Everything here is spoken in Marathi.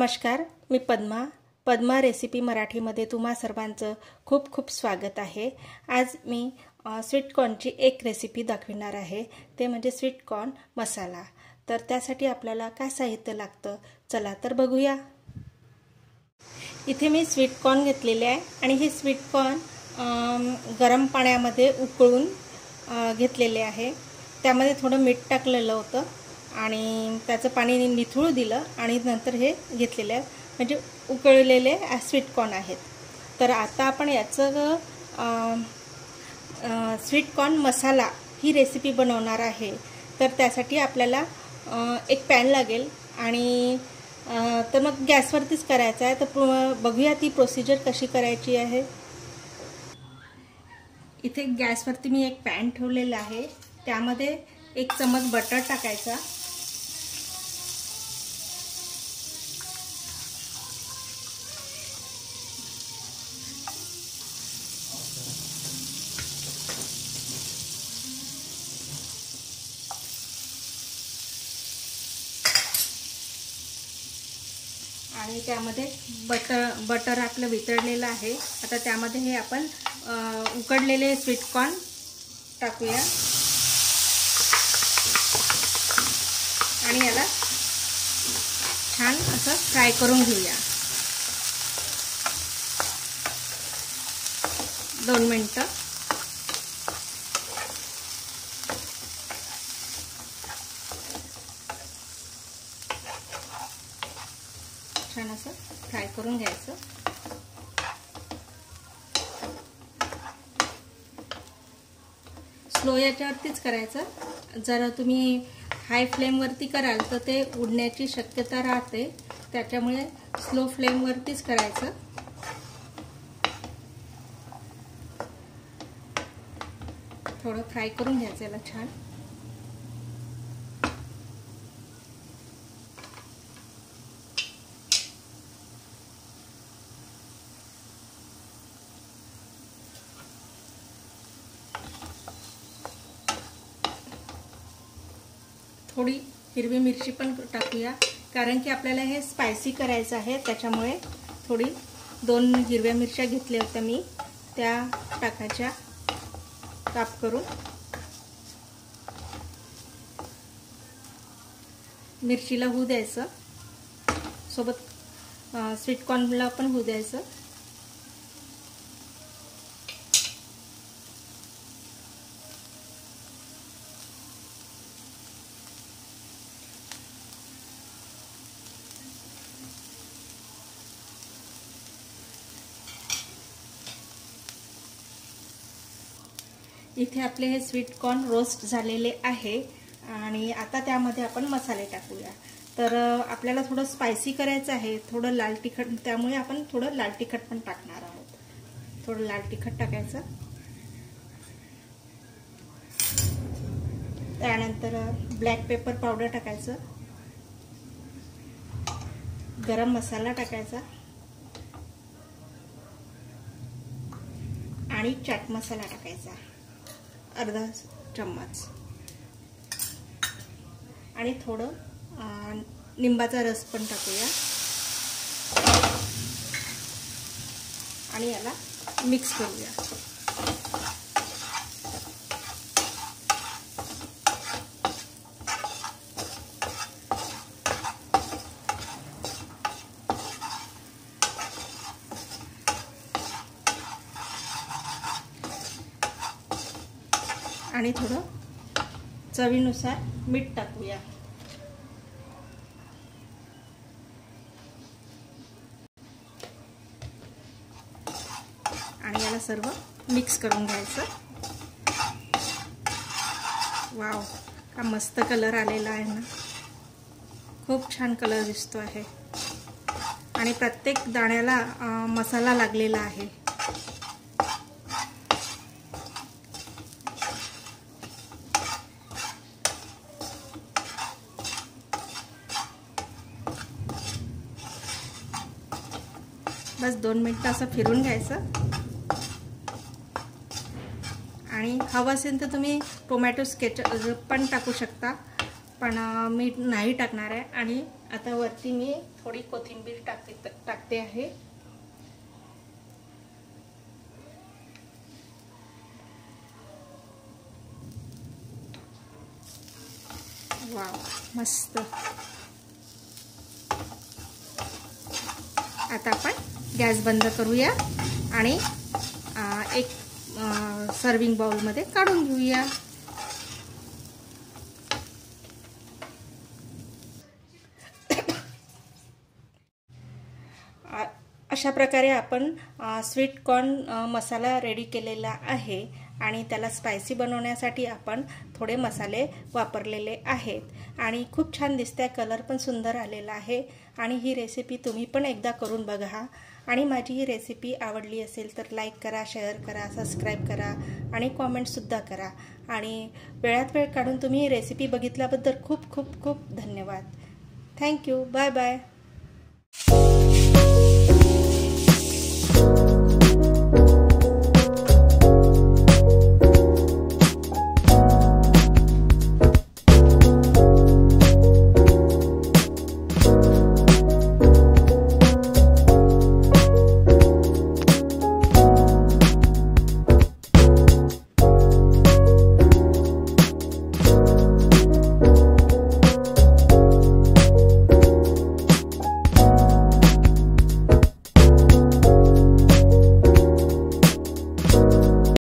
नमस्कार, मी पद्मा रेसिपी मराठीमध्ये तुम्हा सर्वांचं खूप खूप स्वागत आहे। आज मी स्वीट कॉर्नची एक रेसिपी दाखवणार आहे, ते म्हणजे स्वीट कॉर्न मसाला। तर त्यासाठी आपल्याला काय साहित्य लागतं चला तर बघूया। इथे मी स्वीट कॉर्न घेतलेले आहे आणि हे स्वीट कॉर्न गरम पाण्यामध्ये उकळून घेतलेले आहे। त्यामध्ये थोडं मीठ टाकलेलं होतं आणि त्याचं पाणी निथळू दिलं आणि नंतर हे घेतलेले आहे, म्हणजे उकळलेले स्वीट कॉर्न आहेत। तर आता आपण याचं स्वीट कॉर्न मसाला ही रेसिपी बनवणार आहे। तर त्यासाठी आपल्याला एक पॅन लागेल आणि तर मग गॅसवरतीच करायचं आहे। तर बघूया ती प्रोसिजर कशी करायची आहे। इथे गॅसवरती मी एक पॅन ठेवलेला आहे, त्यामध्ये 1 चमच बटर टाकायचा आणि त्यामध्ये बटर आपलं वितळलेलं आहे। आता त्यामध्ये हे आपण उकडलेले स्वीट कॉर्न टाकूया आणि याला छान असं फ्राय करून घेऊया 2 मिनिटं। छान असं फ्राय करून घ्यायचं। स्लो याच्यावरतीच करायचं। जर तुम्ही हाय फ्लेमवरती कराल तर ते उडण्याची शक्यता राहते, त्याच्यामुळे स्लो फ्लेमवरतीच करायचं। थोडं फ्राय करून घ्यायचं याला छान। थोडी हिरवी मिरची पण टाकूया, कारण की आपल्याला हे स्पायसी करायचं आहे, त्याच्यामुळे थोडी 2 हिरव्या मिरच्या घेतल्या होत्या मी, त्या टाकायच्या काप करून। मिरचीला होऊ द्यायचं, सोबत स्वीट कॉर्नला पण होऊ द्यायचं। इथे आपले हे स्वीट कॉर्न रोस्ट झालेले आहे आणि आता त्यामध्ये आपण मसाले टाकूया। तर आपल्याला थोडं स्पायसी करायचं आहे, थोडं लाल तिखट, त्यामुळे आपण थोडं लाल तिखट पण टाकणार आहोत। थोडं लाल तिखट टाकायचं, त्यानंतर ब्लॅक पेपर पावडर टाकायचं, गरम मसाला टाकायचा आणि चाट मसाला टाकायचा अर्धा चम्मच आणि थोडं लिंबाचा रस पण टाकूया आणि याला मिक्स करूया। आणि थोडं चवीनुसार मीठ टाकूया। आणि याला सर्व मिक्स करून घ्यायचं। वाव, का मस्त कलर आलेला आहे ना, खूप छान कलर दिसतो आहे आणि प्रत्येक दाण्याला मसाला लागलेला आहे। बस 2 मिनिटं असं फिरून घ्यायचं आणि हवं असेल तर तुम्ही टोमॅटो केचप पण टाकू शकता, पण मीठ नाही टाकणार आहे. आणि आता वरती मी थोडी कोथिंबीर टाकते आहे. वाव, मस्त. आता आपण गॅस बंद करूया आणि एक सर्विंग बाउलमध्ये काढून घेऊया. अशा प्रकारे आपण स्वीट कॉर्न मसाला रेडी केलेला आहे. आणि त्याला स्पायसी बनवण्यासाठी आपण थोडे मसाले वापरलेले आहेत आणि खूप छान दिसते. कलर पण सुंदर आलेला आहे. आणि ही रेसिपी तुम्ही पण एकदा करून बघा. आणि माझी ही रेसिपी आवडली असेल तर लाईक करा, शेअर करा, सबस्क्राईब करा आणि कॉमेंटसुद्धा करा. आणि वेळात वेळ काढून तुम्ही ही रेसिपी बघितल्याबद्दल खूप खूप खूप धन्यवाद. थँक्यू. Bye bye.